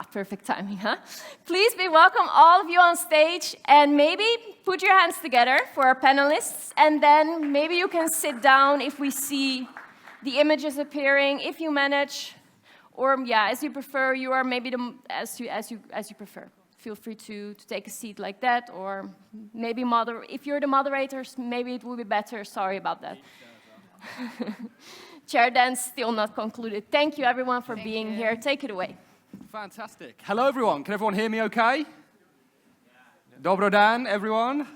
Perfect timing, huh? Please be welcome, all of you on stage, and maybe put your hands together for our panelists, and then maybe you can sit down if we see the images appearing, if you manage, or yeah, as you prefer. You are maybe as you prefer. Feel free to take a seat like that, or maybe if you're the moderators, maybe it will be better. Sorry about that. Chair dance still not concluded. Thank you, everyone, for being here. Take it away. Fantastic. Hello, everyone. Can everyone hear me okay? Dobro dan, everyone.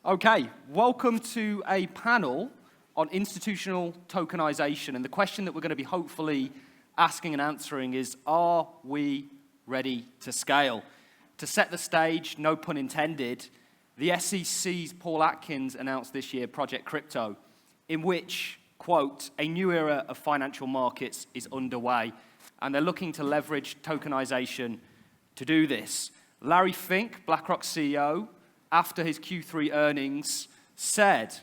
Okay, welcome to a panel on institutional tokenization. And the question that we're going to be hopefully asking and answering is, are we ready to scale? To set the stage, no pun intended, the SEC's Paul Atkins announced this year Project Crypto, in which, quote, a new era of financial markets is underway. And they're looking to leverage tokenization to do this. Larry Fink, BlackRock CEO, after his Q3 earnings, said,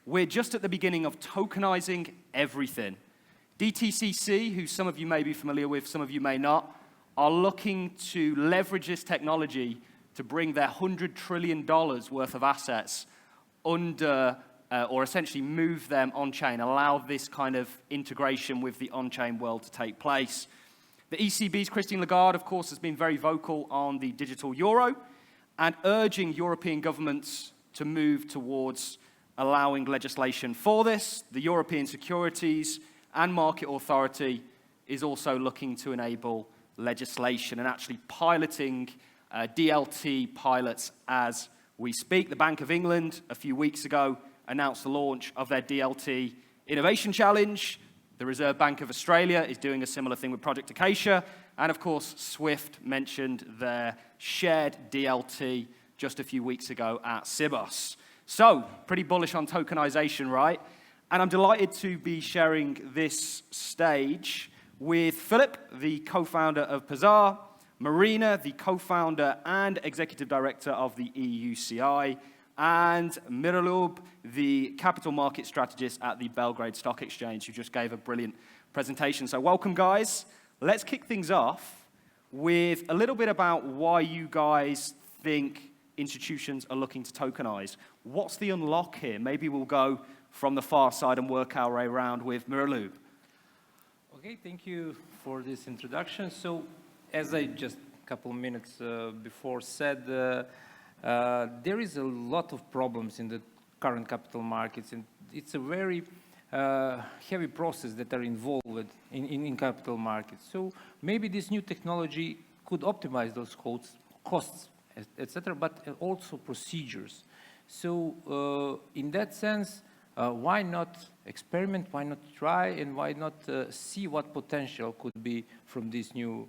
we're just at the beginning of tokenizing everything. DTCC, who some of you may be familiar with, some of you may not, are looking to leverage this technology to bring their $100 trillion worth of assets under, or essentially move them on-chain, allow this kind of integration with the on-chain world to take place. The ECB's Christine Lagarde, of course, has been very vocal on the digital euro and urging European governments to move towards allowing legislation for this. The European Securities and Market Authority is also looking to enable legislation and actually piloting DLT pilots as we speak. The Bank of England, a few weeks ago, announced the launch of their DLT Innovation Challenge. The Reserve Bank of Australia is doing a similar thing with Project Acacia. And of course, Swift mentioned their shared DLT just a few weeks ago at Sibos. So, pretty bullish on tokenization, right? And I'm delighted to be sharing this stage with Filip, the co-founder of Pazar, Marina, the co-founder and executive director of the EUCI, and Miroljub, the capital market strategist at the Belgrade Stock Exchange, who just gave a brilliant presentation. So welcome, guys. Let's kick things off with a little bit about why you guys think institutions are looking to tokenize. What's the unlock here? Maybe we'll go from the far side and work our way around with Miroljub. Okay, thank you for this introduction. So, as I just a couple of minutes before said, there is a lot of problems in the current capital markets, and it's a very heavy process that are involved in capital markets. So maybe this new technology could optimize those costs, etc., but also procedures. So in that sense, why not experiment, why not try, and why not see what potential could be from these new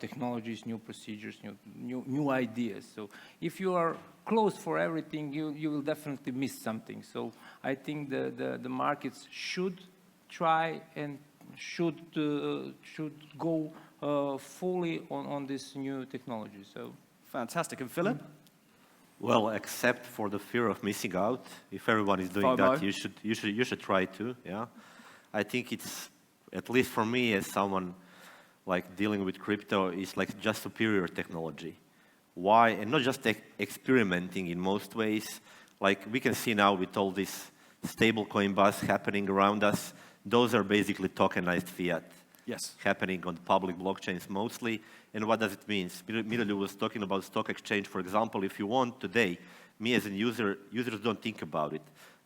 technologies, new procedures, new ideas. So if you are closed for everything, you will definitely miss something. So I think the markets should try and should go fully on this new technology. So fantastic. And Filip? Well, except for the fear of missing out, if everyone is doing that, you should try to. Yeah, I think it's, at least for me as someone like dealing with crypto, is like just superior technology. Why? And not just experimenting in most ways. Like we can see now with all this stablecoin buzz happening around us, those are basically tokenized fiat. Yes. Happening on public blockchains mostly. And what does it mean? Miroljub was talking about stock exchange, for example. If you want today, me as a users don't think about it.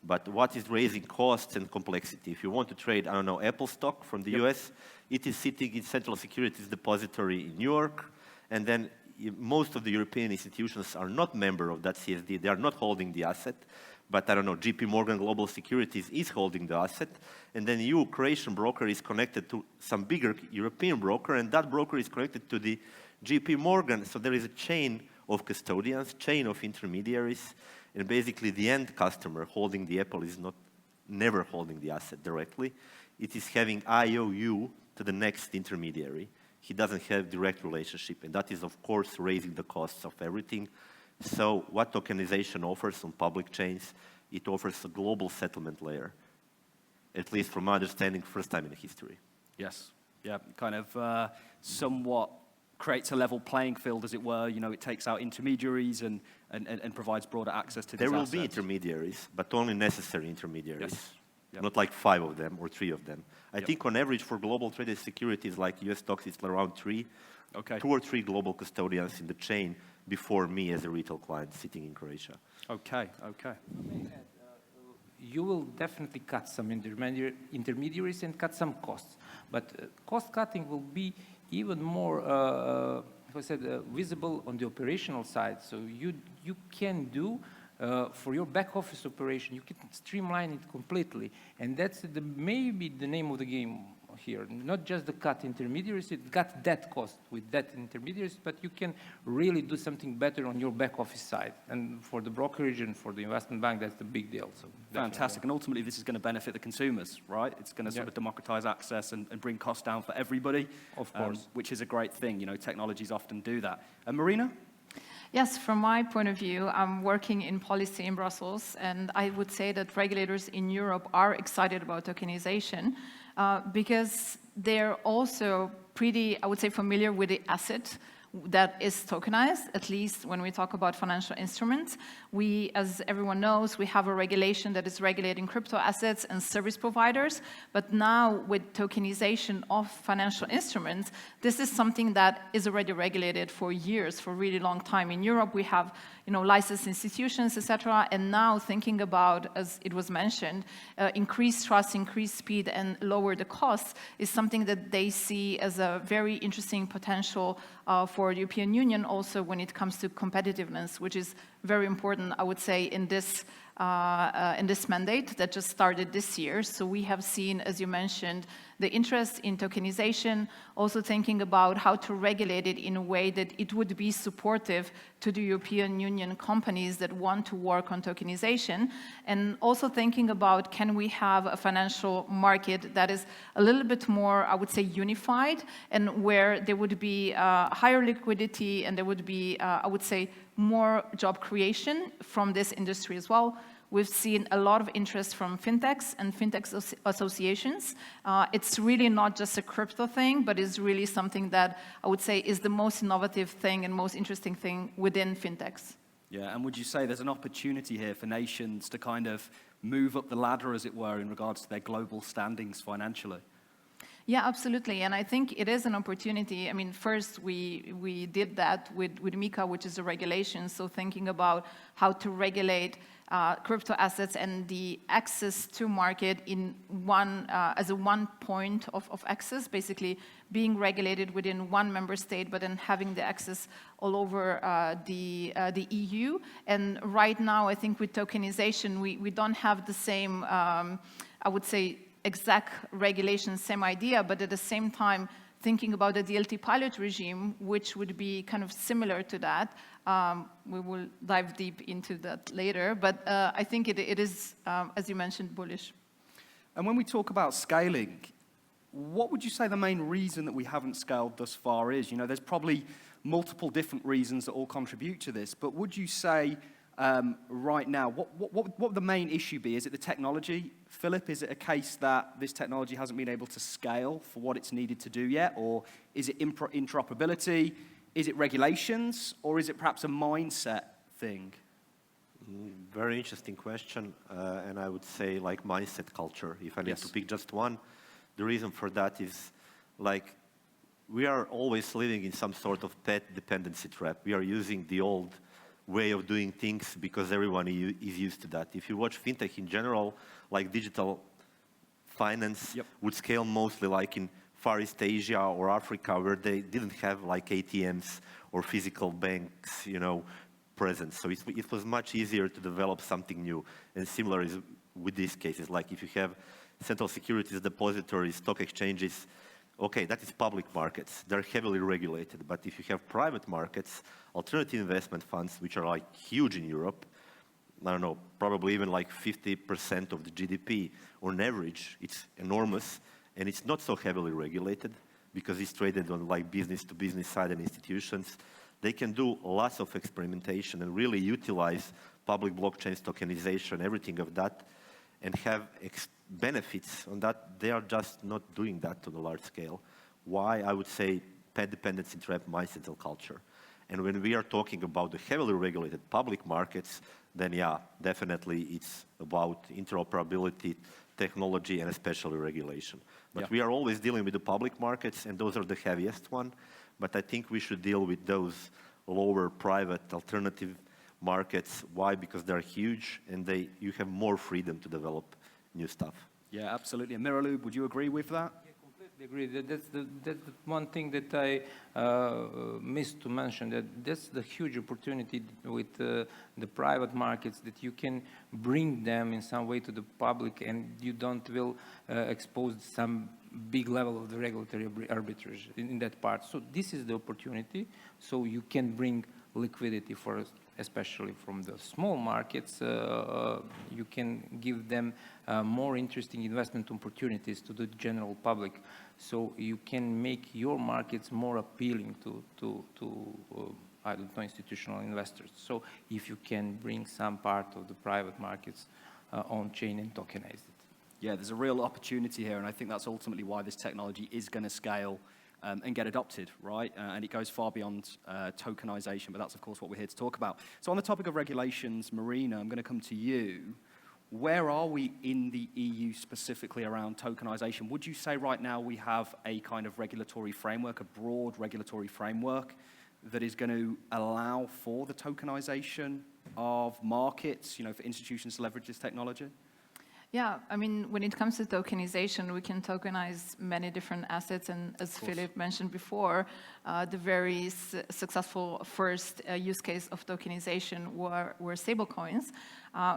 But what is raising costs and complexity? If you want to trade, I don't know, Apple stock from the US, it is sitting in Central Securities Depository in New York. And then most of the European institutions are not member of that CSD. They are not holding the asset. But I don't know, JP Morgan Global Securities is holding the asset. And then you, Croatian broker, is connected to some bigger European broker, and that broker is connected to the JP Morgan. So there is a chain of custodians, chain of intermediaries, and basically the end customer holding the Apple is never holding the asset directly. It is having IOU to the next intermediary. He doesn't have direct relationship, and that is, of course, raising the costs of everything. So what tokenization offers on public chains, it offers a global settlement layer, at least from my understanding, first time in history. Yes, yeah, kind of somewhat creates a level playing field, as it were. It takes out intermediaries and provides broader access to these There will assets. be intermediaries, but only necessary intermediaries. Yes. Yep. Not like 5 of them or 3 of them. I think on average for global traded securities like US stocks, it's around 3. Okay. 2 or 3 global custodians in the chain before me as a retail client sitting in Croatia. Okay. You will definitely cut some intermediaries and cut some costs. But cost cutting will be even more, visible on the operational side. So you can do, for your back office operation, you can streamline it completely. And that's maybe the name of the game here. Not just the cut intermediaries, it got that cost with that intermediaries, but you can really do something better on your back office side. And for the brokerage and for the investment bank, that's the big deal. So Fantastic. And ultimately, this is going to benefit the consumers, right? It's going to sort of democratize access and bring costs down for everybody. Of course. Which is a great thing. Technologies often do that. And Marina? Yes, from my point of view, I'm working in policy in Brussels, and I would say that regulators in Europe are excited about tokenization because they're also pretty, I would say, familiar with the asset that is tokenized, at least when we talk about financial instruments. We, as everyone knows, we have a regulation that is regulating crypto assets and service providers, but now with tokenization of financial instruments, this is something that is already regulated for years, for a really long time. In Europe, we have licensed institutions, etc., and now thinking about, as it was mentioned, increased trust, increased speed, and lower the costs is something that they see as a very interesting potential for the European Union also when it comes to competitiveness, which is very important, I would say, in this mandate that just started this year. So we have seen, as you mentioned, the interest in tokenization, also thinking about how to regulate it in a way that it would be supportive to the European Union companies that want to work on tokenization, and also thinking about can we have a financial market that is a little bit more, I would say, unified, and where there would be higher liquidity and there would be, I would say, more job creation from this industry as well. We've seen a lot of interest from fintechs and fintech associations. It's really not just a crypto thing, but it's really something that I would say is the most innovative thing and most interesting thing within fintechs. Yeah, and would you say there's an opportunity here for nations to kind of move up the ladder, as it were, in regards to their global standings financially? Yeah, absolutely. And I think it is an opportunity. I mean, first, we did that with MiCA, which is a regulation. So thinking about how to regulate crypto assets and the access to market in one, as a one point of access, basically being regulated within one member state, but then having the access all over the EU. And right now, I think with tokenization, we don't have the same, I would say, exact regulation, same idea, but at the same time, thinking about the DLT Pilot Regime, which would be kind of similar to that. We will dive deep into that later, but I think it is, as you mentioned, bullish. And when we talk about scaling, what would you say the main reason that we haven't scaled thus far is? There's probably multiple different reasons that all contribute to this, but would you say right now, what would the main issue be? Is it the technology? Filip, is it a case that this technology hasn't been able to scale for what it's needed to do yet? Or is it interoperability? Is it regulations? Or is it perhaps a mindset thing? Very interesting question. And I would say like mindset culture, if I need to pick just one. The reason for that is like we are always living in some sort of pet dependency trap. We are using the old way of doing things because everyone is used to that. If you watch fintech in general, like digital finance would scale mostly like in Far East Asia or Africa, where they didn't have like ATMs or physical banks, present. So it was much easier to develop something new. And similar is with these cases, like if you have central securities depositories, stock exchanges, okay, that is public markets. They're heavily regulated. But if you have private markets, alternative investment funds, which are like huge in Europe, I don't know, probably even like 50% of the GDP on average, it's enormous. And it's not so heavily regulated because it's traded on like business to business side and institutions. They can do lots of experimentation and really utilize public blockchains, tokenization, everything of that, and have benefits on that. They are just not doing that to the large scale. Why? I would say pet dependency trap mindset and culture. And when we are talking about the heavily regulated public markets, then yeah, definitely it's about interoperability, technology, and especially regulation. But we are always dealing with the public markets, and those are the heaviest one. But I think we should deal with those lower private alternative markets. Why? Because they're huge, and you have more freedom to develop new stuff. Yeah, absolutely. And Miroljub, would you agree with that? Agree. That's the one thing that I missed to mention, that that's the huge opportunity with the private markets, that you can bring them in some way to the public, and you don't will expose some big level of the regulatory arbitrage in that part. So this is the opportunity. So you can bring liquidity for us, especially from the small markets. You can give them more interesting investment opportunities to the general public. So you can make your markets more appealing to I don't know, institutional investors. So if you can bring some part of the private markets on chain and tokenize it. Yeah, there's a real opportunity here, and I think that's ultimately why this technology is going to scale and get adopted, right? And it goes far beyond tokenization, but that's, of course, what we're here to talk about. So on the topic of regulations, Marina, I'm going to come to you. Where are we in the EU specifically around tokenization? Would you say right now we have a kind of regulatory framework, a broad regulatory framework that is going to allow for the tokenization of markets, for institutions to leverage this technology? Yeah, I mean, when it comes to tokenization, we can tokenize many different assets, and as Filip mentioned before, the very successful first use case of tokenization were stablecoins.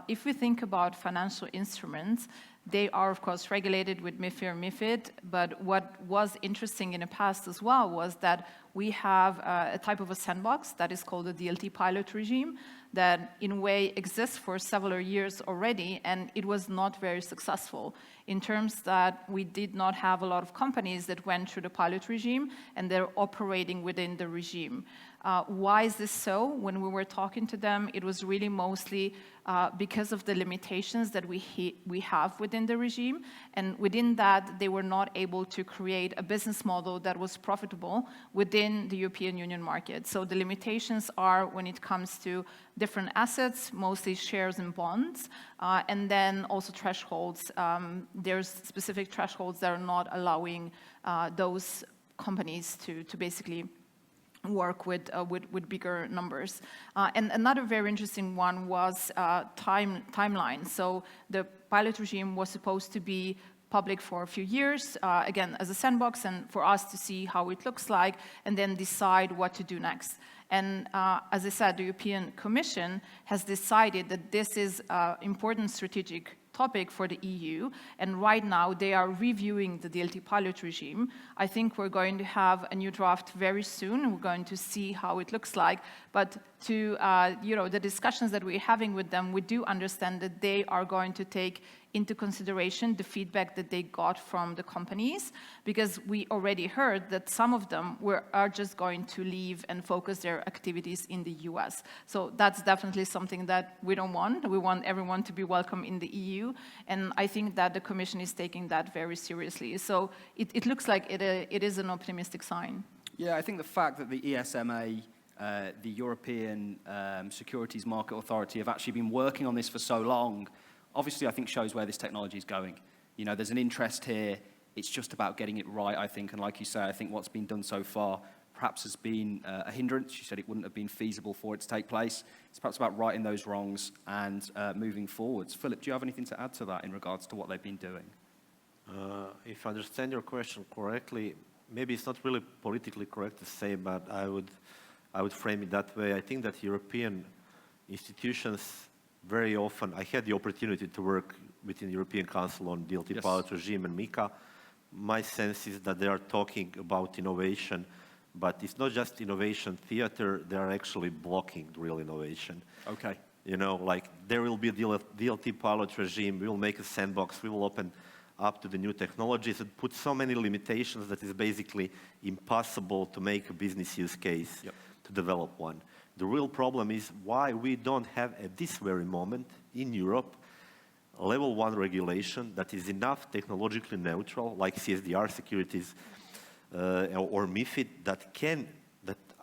If we think about financial instruments, they are, of course, regulated with MiFIR and MiFID, but what was interesting in the past as well was that we have a type of a sandbox that is called the DLT Pilot Regime that, in a way, exists for several years already, and it was not very successful in terms that we did not have a lot of companies that went through the pilot regime, and they're operating within the regime. Why is this so? When we were talking to them, it was really mostly because of the limitations that we have within the regime, and within that, they were not able to create a business model that was profitable within the European Union market. So the limitations are when it comes to different assets, mostly shares and bonds, and then also thresholds. There's specific thresholds that are not allowing those companies to basically work with bigger numbers. And another very interesting one was timeline. So the pilot regime was supposed to be public for a few years, again, as a sandbox, and for us to see how it looks like, and then decide what to do next. And as I said, the European Commission has decided that this is an important strategic topic for the EU, and right now they are reviewing the DLT pilot regime. I think we're going to have a new draft very soon. We're going to see how it looks like, but to the discussions that we're having with them, we do understand that they are going to take into consideration the feedback that they got from the companies, because we already heard that some of them are just going to leave and focus their activities in the US. So that's definitely something that we don't want. We want everyone to be welcome in the EU, and I think that the Commission is taking that very seriously. So it looks like it is an optimistic sign. Yeah, I think the fact that the ESMA, the European Securities Market Authority, have actually been working on this for so long, obviously I think shows where this technology is going. There's an interest here. It's just about getting it right, I think. And like you say, I think what's been done so far perhaps has been a hindrance. You said it wouldn't have been feasible for it to take place. It's perhaps about righting those wrongs and moving forwards. Filip, do you have anything to add to that in regards to what they've been doing? If I understand your question correctly, maybe it's not really politically correct to say, but I would frame it that way. I think that European institutions very often, I had the opportunity to work within the European Council on DLT Pilot Regime and MiCA. My sense is that they are talking about innovation, but it's not just innovation theater, they are actually blocking real innovation. Okay. Like there will be a DLT Pilot Regime, we will make a sandbox, we will open up to the new technologies and put so many limitations that it's basically impossible to make a business use case to develop one. The real problem is why we don't have, at this very moment in Europe, level 1 regulation that is enough technologically neutral, like CSDR securities, or MiFID that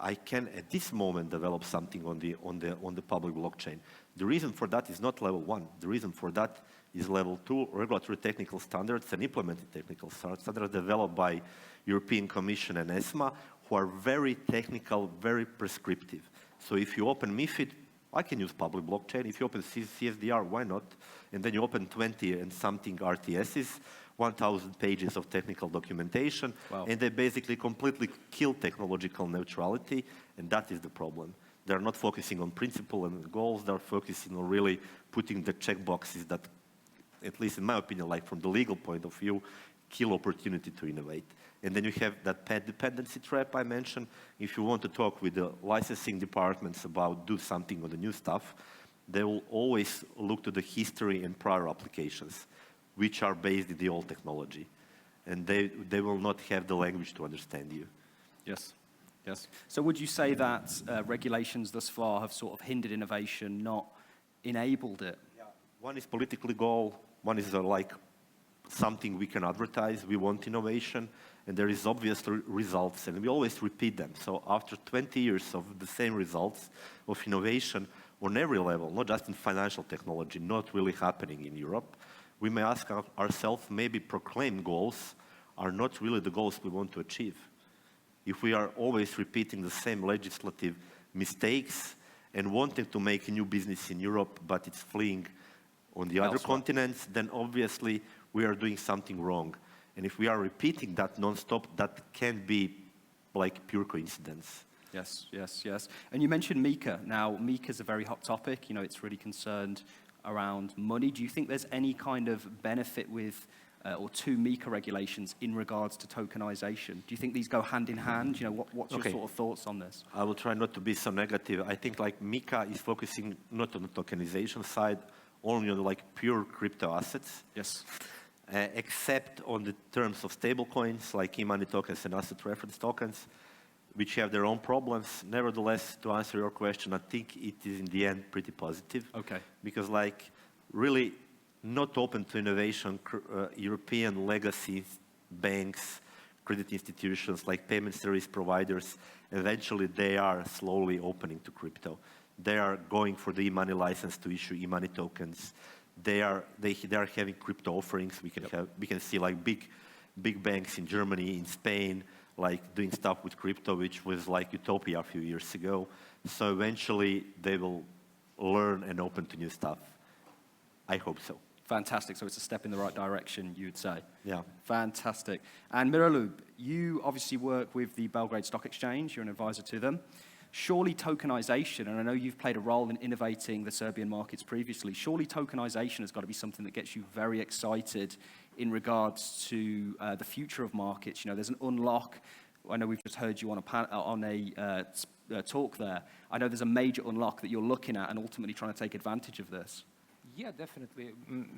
I can at this moment develop something on the public blockchain. The reason for that is not level 1. The reason for that is level 2 regulatory technical standards and implemented technical standards developed by European Commission and ESMA, who are very technical, very prescriptive. So if you open MiFID, I can use public blockchain. If you open CSDR, why not? And then you open 20 and something RTSs, 1,000 pages of technical documentation, wow. And they basically completely kill technological neutrality, and that is the problem. They're not focusing on principle and goals, they're focusing on really putting the checkboxes that, at least in my opinion, like from the legal point of view, kill opportunity to innovate. And then you have that pet dependency trap I mentioned. If you want to talk with the licensing departments about do something on the new stuff, they will always look to the history and prior applications, which are based in the old technology. And they will not have the language to understand you. Yes, yes. So would you say that regulations thus far have sort of hindered innovation, not enabled it? Yeah. One is politically goal, one is like something we can advertise, we want innovation, and there is obviously results, and we always repeat them. So after 20 years of the same results of innovation on every level, not just in financial technology, not really happening in Europe, we may ask ourselves, maybe proclaimed goals are not really the goals we want to achieve. If we are always repeating the same legislative mistakes and wanting to make a new business in Europe, but it's fleeing on the other continents, then obviously we are doing something wrong. And if we are repeating that non-stop, that can be like pure coincidence. Yes, yes, yes. And you mentioned MiCA. Now, MiCA is a very hot topic. You know, it's really concerned around money. Do you think there's any kind of benefit with or to MiCA regulations in regards to tokenization? Do you think these go hand in hand? You know, what's your sort of thoughts on this? I will try not to be so negative. I think like MiCA is focusing not on the tokenization side, only on like pure crypto assets. Yes. Except on the terms of stablecoins like e-money tokens and asset reference tokens, which have their own problems. Nevertheless, to answer your question, I think it is in the end pretty positive. Okay. Because like really not open to innovation, European legacy banks, credit institutions like payment service providers, eventually they are slowly opening to crypto. They are going for the e-money license to issue e-money tokens. They are having crypto offerings. We can see like big banks in Germany, in Spain, like doing stuff with crypto, which was like utopia a few years ago. So eventually they will learn and open to new stuff. I hope so. Fantastic. So it's a step in the right direction, you would say. Yeah. Fantastic. And Miroljub, you obviously work with the Belgrade Stock Exchange. You're an advisor to them. Surely tokenization, and I know you've played a role in innovating the Serbian markets previously, surely tokenization has got to be something that gets you very excited in regards to the future of markets. You know, there's an unlock. I know we've just heard you on a talk there. I know there's a major unlock that you're looking at and ultimately trying to take advantage of this. Yeah, definitely,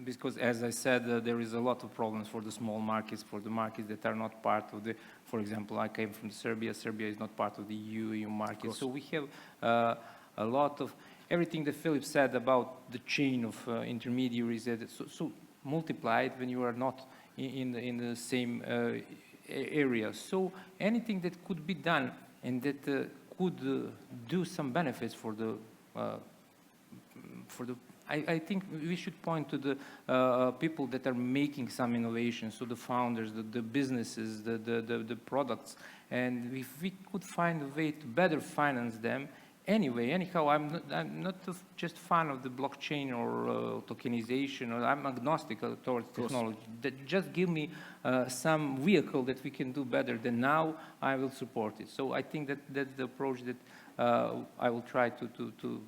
because as I said, there is a lot of problems for the small markets, for the markets that are not part of the, for example, I came from Serbia. Serbia is not part of the EU market. So we have a lot of, everything that Filip said about the chain of intermediaries, so multiplied when you are not in the same area. So anything that could be done and that could do some benefits for the I think we should point to the people that are making some innovations, so the founders, the businesses, the products, and if we could find a way to better finance them, anyhow, I'm not just fan of the blockchain or tokenization, or I'm agnostic towards technology. Just give me some vehicle that we can do better than now, I will support it. So I think that that's the approach that I will try to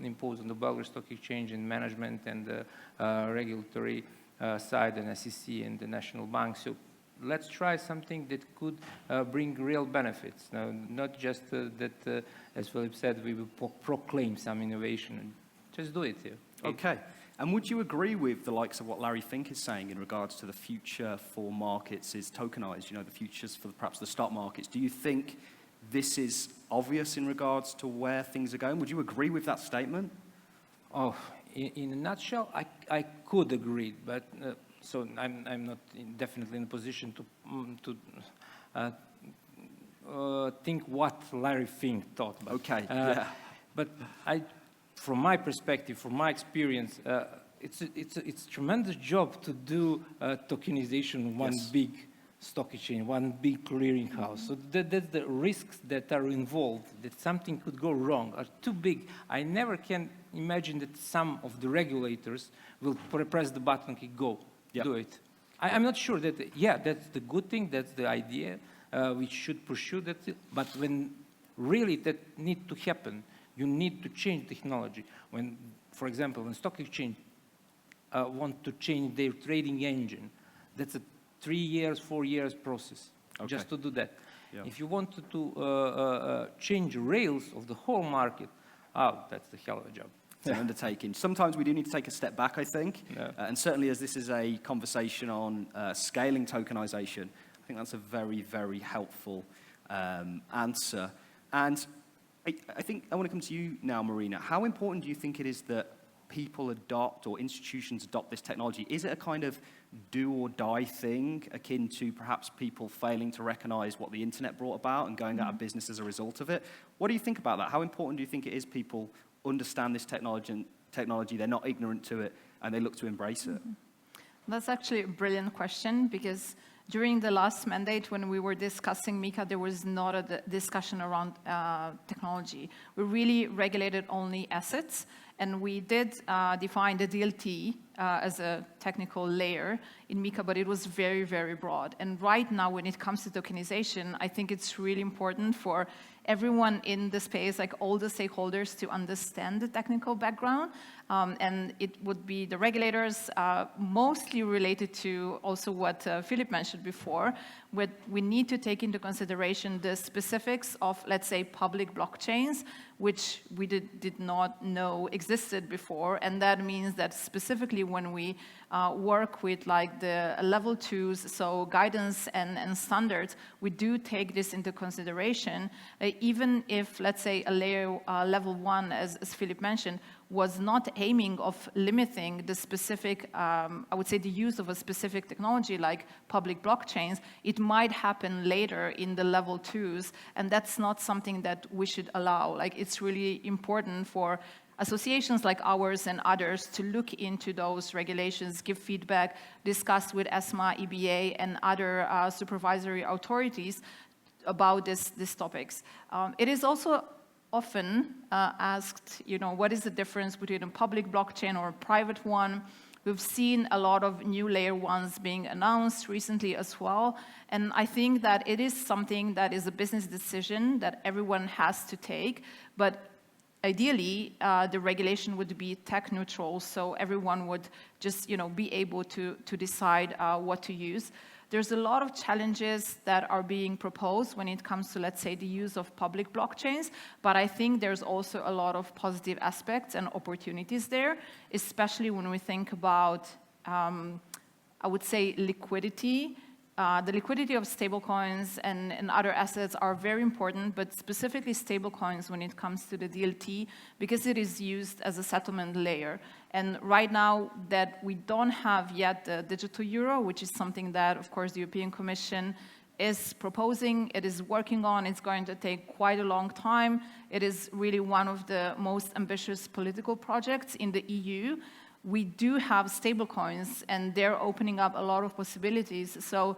impose on the Belgrade Stock Exchange and management and the regulatory side and SEC and the National Bank. So let's try something that could bring real benefits. Now, not just that, as Filip said, we will proclaim some innovation. Just do it here. Okay. And would you agree with the likes of what Larry Fink is saying in regards to the future for markets is tokenized, you know, the futures for perhaps the stock markets? Do you think this is obvious in regards to where things are going? Would you agree with that statement? Oh, in a nutshell, I could agree, but so I'm not definitely in a position to think what Larry Fink thought. But, Okay, yeah. But from my perspective, from my experience, it's a tremendous job to do tokenization one big stock exchange, one big clearing house. So that's the risks that are involved, that something could go wrong, are too big. I never can imagine that some of the regulators will press the button and go, do it. I'm not sure that, that's the good thing, that's the idea, we should pursue that, but when really that needs to happen, you need to change technology. When, for example, when stock exchange want to change their trading engine, that's a 3 years, 4 years process just to do that. Yeah. If you want to change rails of the whole market, that's the hell of a job. It's an undertaking. Sometimes we do need to take a step back, I think, and certainly as this is a conversation on scaling tokenization, I think that's a very, very helpful answer. And I think I want to come to you now, Marina. How important do you think it is that people adopt or institutions adopt this technology? Is it a kind of do or die thing, akin to perhaps people failing to recognize what the internet brought about and going out of business as a result of it? What do you think about that? How important do you think it is people understand this technology, they're not ignorant to it, and they look to embrace it? That's actually a brilliant question, because during the last mandate, when we were discussing MiCA, there was not a discussion around technology. We really regulated only assets, and we did define the DLT as a technical layer in MiCA, but it was very, very broad. And right now, when it comes to tokenization, I think it's really important for everyone in the space, like all the stakeholders, to understand the technical background. And it would be the regulators, mostly related to also what Filip mentioned before, where we need to take into consideration the specifics of, let's say, public blockchains, which we did not know existed before. And that means that specifically when we work with like the level 2s, so guidance and standards, we do take this into consideration, even if, let's say, a layer level 1, as Filip mentioned, was not aiming of limiting the specific, I would say, the use of a specific technology like public blockchains. It might happen later in the level 2s, and that's not something that we should allow. Like, it's really important for associations like ours and others to look into those regulations, give feedback, discuss with ESMA, EBA, and other supervisory authorities about these topics. It is also often asked, what is the difference between a public blockchain or a private one? We've seen a lot of new layer 1s being announced recently as well. And I think that it is something that is a business decision that everyone has to take. But ideally, the regulation would be tech neutral, so everyone would just be able to decide what to use. There's a lot of challenges that are being proposed when it comes to, let's say, the use of public blockchains, but I think there's also a lot of positive aspects and opportunities there, especially when we think about, I would say, liquidity. The liquidity of stablecoins and other assets are very important, but specifically stablecoins when it comes to the DLT, because it is used as a settlement layer. And right now that we don't have yet the digital euro, which is something that, of course, the European Commission is proposing, it is working on, it's going to take quite a long time. It is really one of the most ambitious political projects in the EU. We do have stablecoins, and they're opening up a lot of possibilities. So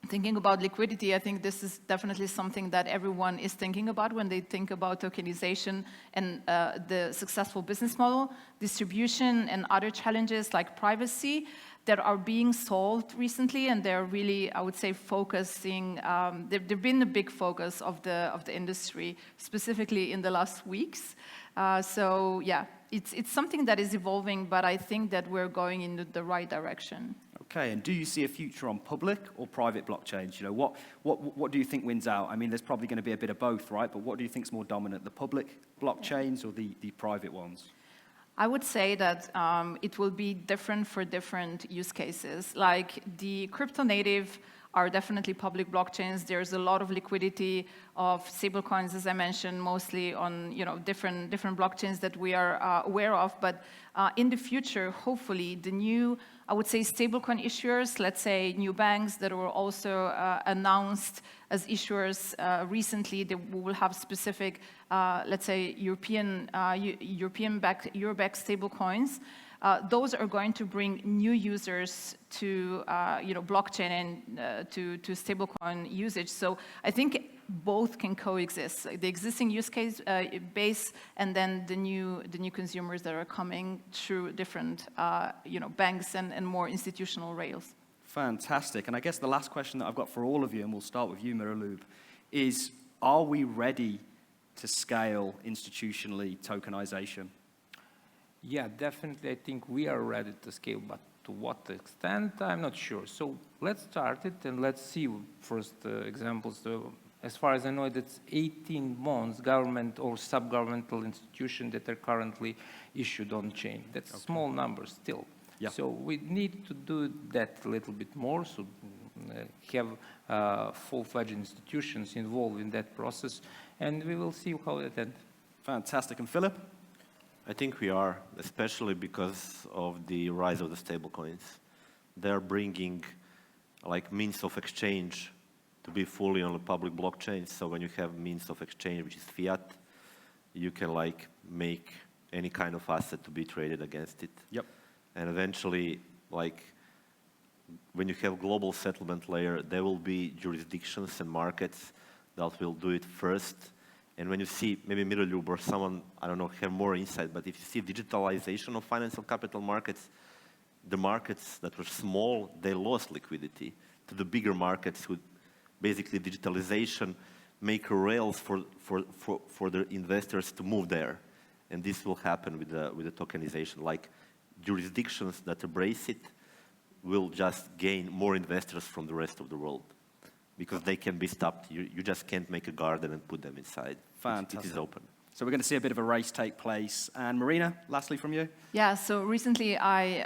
thinking about liquidity, I think this is definitely something that everyone is thinking about when they think about tokenization and the successful business model, distribution, and other challenges like privacy that are being solved recently, and they're really, I would say, focusing. They've been a big focus of the industry, specifically in the last weeks. So yeah, it's something that is evolving, but I think that we're going in the right direction. Okay, and do you see a future on public or private blockchains? What do you think wins out? I mean, there's probably going to be a bit of both, right? But what do you think is more dominant, the public blockchains or the private ones? I would say that it will be different for different use cases. Like the crypto native are definitely public blockchains. There's a lot of liquidity of stablecoins, as I mentioned, mostly on different blockchains that we are aware of. But in the future, hopefully, the new, I would say, stablecoin issuers, let's say new banks that were also announced as issuers recently, we will have specific, let's say, European-backed stablecoins. Those are going to bring new users to blockchain and to stablecoin usage. So I think both can coexist: the existing use case base, and then the new consumers that are coming through different banks and more institutional rails. Fantastic. And I guess the last question that I've got for all of you, and we'll start with you, Miroljub, is: are we ready to scale institutionally tokenization? Yeah, definitely. I think we are ready to scale, but to what extent, I'm not sure. So let's start it and let's see first examples. As far as I know, it's 18 bonds, government or sub-governmental institutions that are currently issued on chain. That's a small number still. Yeah. So we need to do that a little bit more, so have full-fledged institutions involved in that process, and we will see how it ends. Fantastic. And Filip? I think we are, especially because of the rise of the stablecoins. They're bringing means of exchange to be fully on the public blockchain. So when you have means of exchange, which is fiat, you can make any kind of asset to be traded against it. Yep. And eventually, when you have global settlement layer, there will be jurisdictions and markets that will do it first. And when you see, maybe Miroljub or someone, I don't know, have more insight, but if you see digitalization of financial capital markets, the markets that were small, they lost liquidity to the bigger markets who basically digitalization make rails for the investors to move there. And this will happen with the tokenization. Jurisdictions that embrace it will just gain more investors from the rest of the world, because they can be stopped. You just can't make a garden and put them inside. Fantastic. It is open. So we're going to see a bit of a race take place. And Marina, lastly from you? Yeah, so recently I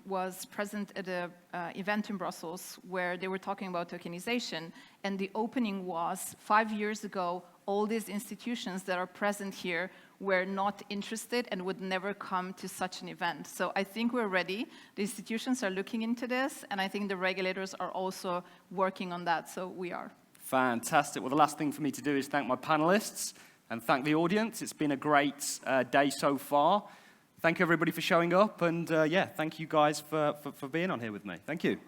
was present at an event in Brussels where they were talking about tokenization, and the opening was 5 years ago, all these institutions that are present here were not interested and would never come to such an event. So I think we're ready. The institutions are looking into this, and I think the regulators are also working on that, so we are. Fantastic. Well, the last thing for me to do is thank my panelists and thank the audience. It's been a great day so far. Thank you, everybody, for showing up. And, yeah, thank you guys for being on here with me. Thank you.